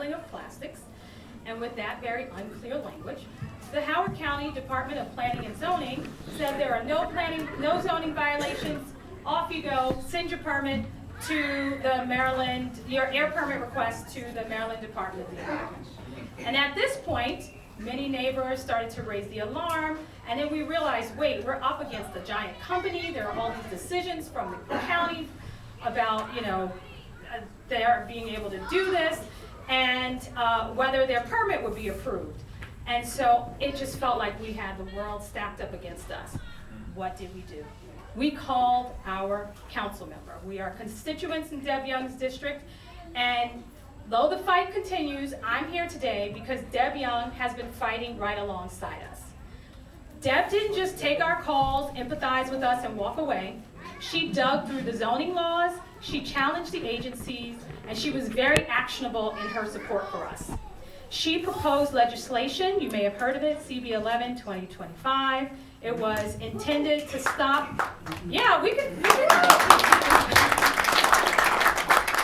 recycling of plastics. And with that very unclear language, the Howard County Department of Planning and Zoning said there are no zoning violations. Off you go, send your permit to the Maryland, your air permit request to the Maryland Department of the Environment. And at this point, many neighbors started to raise the alarm, and then we realized, wait, we're up against a giant company. There are all these decisions from the county about, their being able to do this, and whether their permit would be approved. And so it just felt like we had the world stacked up against us. What did we do? We called our council member. We are constituents in Deb Jung's district, and though the fight continues, I'm here today because Deb Jung has been fighting right alongside us. Deb didn't just take our calls, empathize with us, and walk away. She dug through the zoning laws, she challenged the agencies, and she was very actionable in her support for us. She proposed legislation, you may have heard of it, CB 11 2025. It was intended to stop,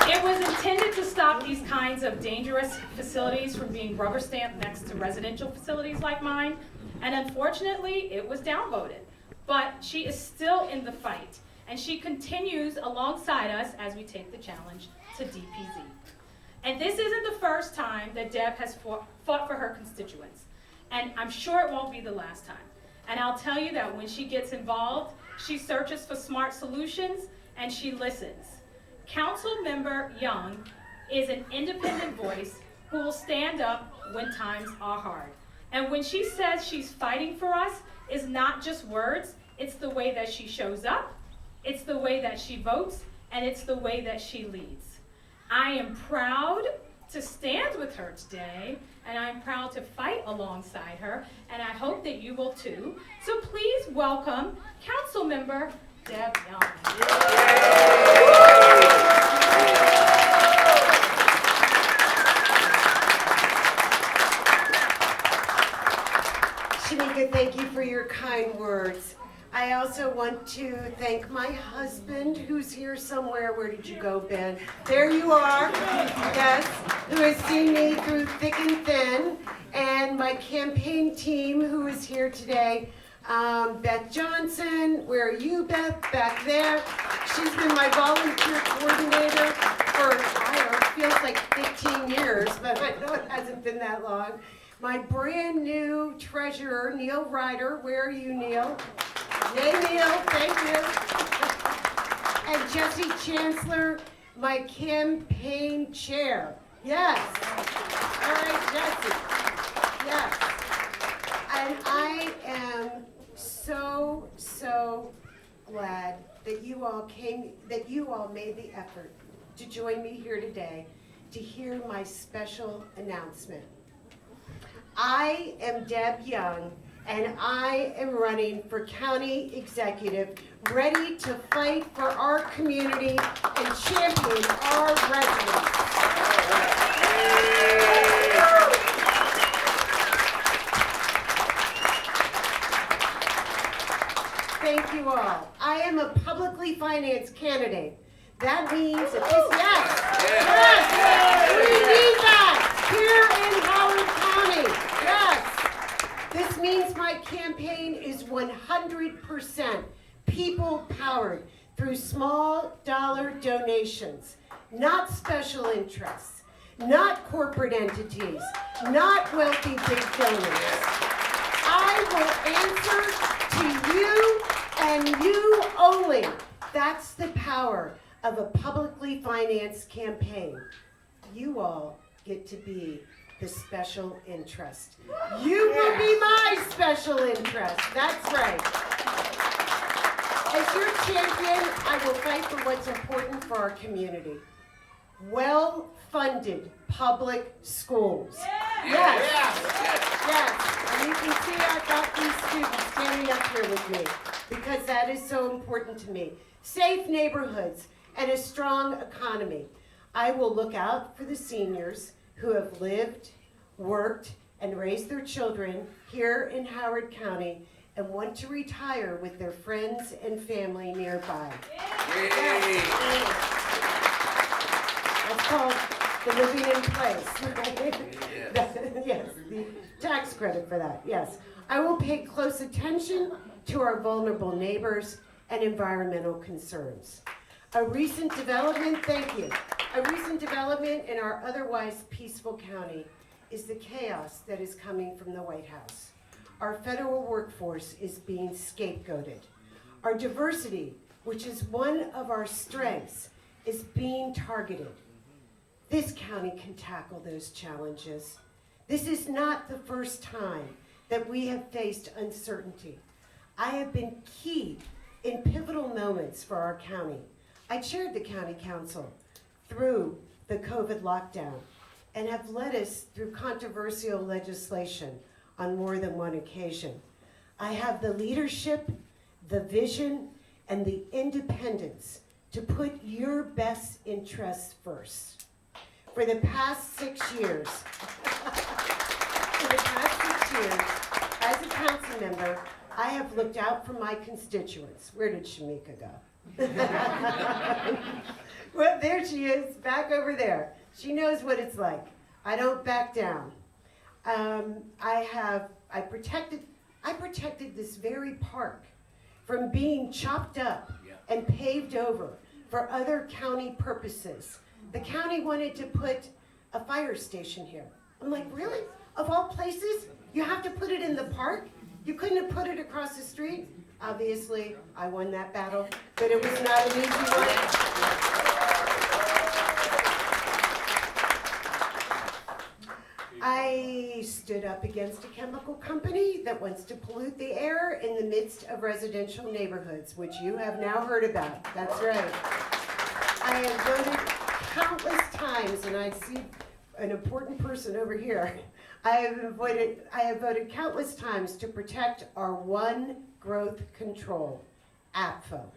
It was intended to stop these kinds of dangerous facilities from being rubber stamped next to residential facilities like mine. And unfortunately, it was downvoted. But she is still in the fight. And she continues alongside us as we take the challenge to DPZ. And this isn't the first time that Deb has fought for her constituents. And I'm sure it won't be the last time. And I'll tell you that when she gets involved, she searches for smart solutions and she listens. Council member Jung is an independent voice who will stand up when times are hard. And when she says she's fighting for us, it's not just words, it's the way that she shows up, it's the way that she votes, and it's the way that she leads. I am proud to stand with her today, and I'm proud to fight alongside her, and I hope that you will too. So please welcome Council Member Deb Jung. Shanika, thank you for your kind words. I also want to thank my husband, who's here somewhere. Where did you go, Ben? There you are. Yes, who has seen me through thick and thin. And my campaign team, who is here today. Beth Johnson, where are you, Beth? Back there. She's been my volunteer coordinator for, feels like 15 years, but I know it hasn't been that long. My brand new treasurer, Neil Ryder. Where are you, Neil? Yay, Neil, thank you. And Jesse Chancellor, my campaign chair. Yes. All right, Jesse. Yes. And I am so glad that you all made the effort to join me here today to hear my special announcement. I am Deb Jung, and I am running for county executive, ready to fight for our community and champion our residents. Thank you all. I am a publicly financed candidate. That means that we need that here in Howard County. Yes. This means my campaign is 100% people-powered through small dollar donations, not special interests, not corporate entities, not wealthy big donors. I will answer to you and you only. That's the power of a publicly financed campaign. You all get to be the special interest. You will be my special interest. That's right. As your champion, I will fight for what's important for our community. Well-funded public schools. Yes. And you can see I've got these students standing up here with me because that is so important to me. Safe neighborhoods and a strong economy. I will look out for the seniors who have lived, worked, and raised their children here in Howard County and want to retire with their friends and family nearby. That's called the living in place. tax credit for that, yes. I will pay close attention to our vulnerable neighbors and environmental concerns. A recent development, thank you. A recent development in our otherwise peaceful county is the chaos that is coming from the White House. Our federal workforce is being scapegoated. Our diversity, which is one of our strengths, is being targeted. This county can tackle those challenges. This is not the first time that we have faced uncertainty. I have been key in pivotal moments for our county. I chaired the county council through the COVID lockdown and have led us through controversial legislation on more than one occasion. I have the leadership, the vision, and the independence to put your best interests first. For the past 6 years, as a council member, I have looked out for my constituents. Where did Shamika go? Well, there she is, back over there. She knows what it's like. I don't back down. I protected this very park from being chopped up and paved over for other county purposes. The county wanted to put a fire station here. I'm like, really? Of all places, you have to put it in the park? You couldn't have put it across the street? Obviously, I won that battle, but it was not an easy one. I stood up against a chemical company that wants to pollute the air in the midst of residential neighborhoods, which you have now heard about. That's right. I have voted countless times, and I see an important person over here. I have voted countless times to protect our one growth control, APFO,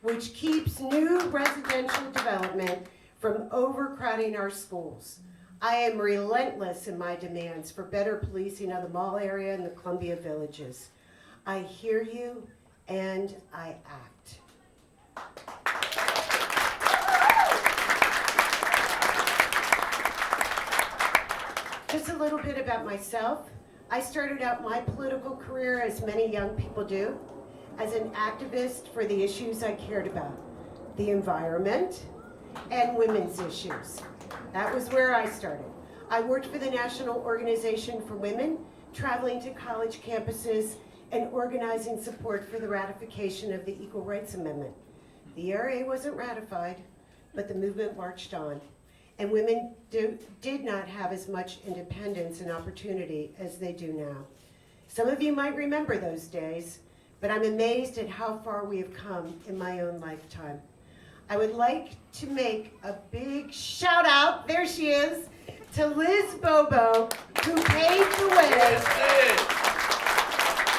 which keeps new residential development from overcrowding our schools. I am relentless in my demands for better policing of the mall area and the Columbia villages. I hear you and I act. Just a little bit about myself. I started out my political career, as many young people do, as an activist for the issues I cared about, the environment and women's issues. That was where I started. I worked for the National Organization for Women, traveling to college campuses and organizing support for the ratification of the Equal Rights Amendment. The ERA wasn't ratified, but the movement marched on. And women did not have as much independence and opportunity as they do now. Some of you might remember those days, but I'm amazed at how far we have come in my own lifetime. I would like to make a big shout out, there she is, to Liz Bobo, who paved the way,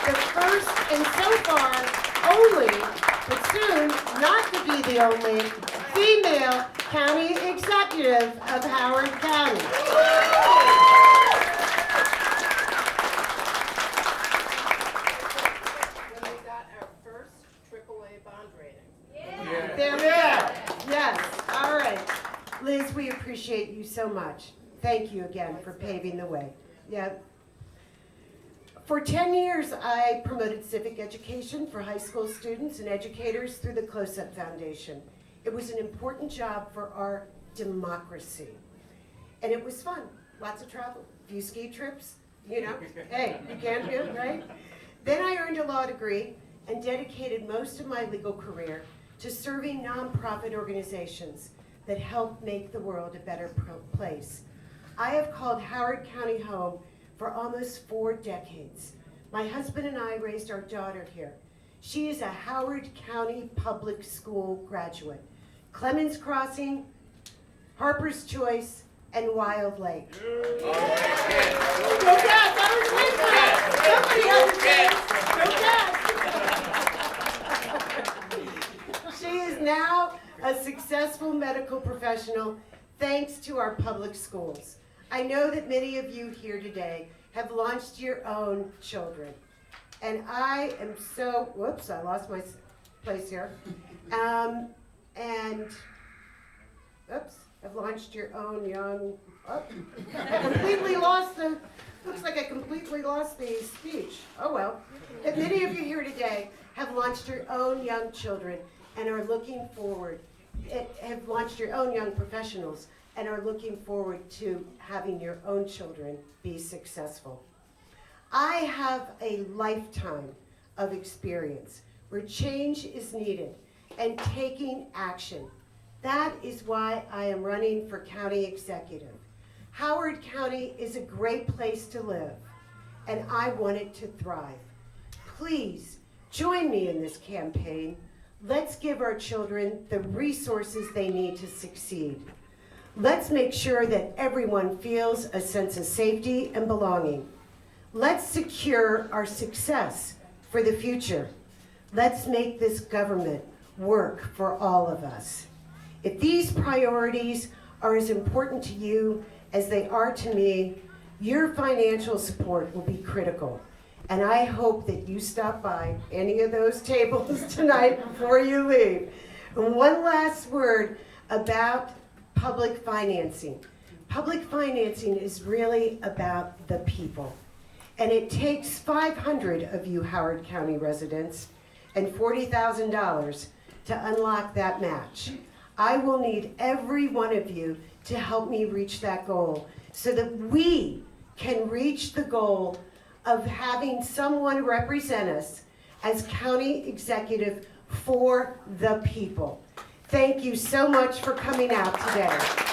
the first and so far only, but soon not to be the only, female county executive of Howard County. When we got our first AAA bond rating. There we go. Yes, all right. Liz, we appreciate you so much. Thank you again for paving the way. Yeah. For 10 years, I promoted civic education for high school students and educators through the Close-Up Foundation. It was an important job for our democracy. And it was fun, lots of travel, a few ski trips, you know, hey, you can do it, right? Then I earned a law degree and dedicated most of my legal career to serving nonprofit organizations that help make the world a better place. I have called Howard County home for almost 4 decades. My husband and I raised our daughter here. She is a Howard County Public School graduate. Clemens Crossing, Harper's Choice, and Wild Lake. Go Cats! That was my Somebody else. Go Cats! She is now a successful medical professional thanks to our public schools. I know that many of you here today have launched your own children. And I am so, whoops, I lost my place here. Oops, I've launched your own young, I completely lost Looks like I completely lost the speech. Oh well. But many of you here today have launched your own young children and are looking forward, have launched your own young professionals and are looking forward to having your own children be successful. I have a lifetime of experience where change is needed and taking action. That is why I am running for county executive. Howard County is a great place to live, and I want it to thrive. Please join me in this campaign. Let's give our children the resources they need to succeed. Let's make sure that everyone feels a sense of safety and belonging. Let's secure our success for the future. Let's make this government work for all of us. If these priorities are as important to you as they are to me, your financial support will be critical. And I hope that you stop by any of those tables tonight before you leave. And one last word about public financing. Public financing is really about the people. And it takes 500 of you Howard County residents and $40,000 to unlock that match. I will need every one of you to help me reach that goal so that we can reach the goal of having someone represent us as county executive for the people. Thank you so much for coming out today.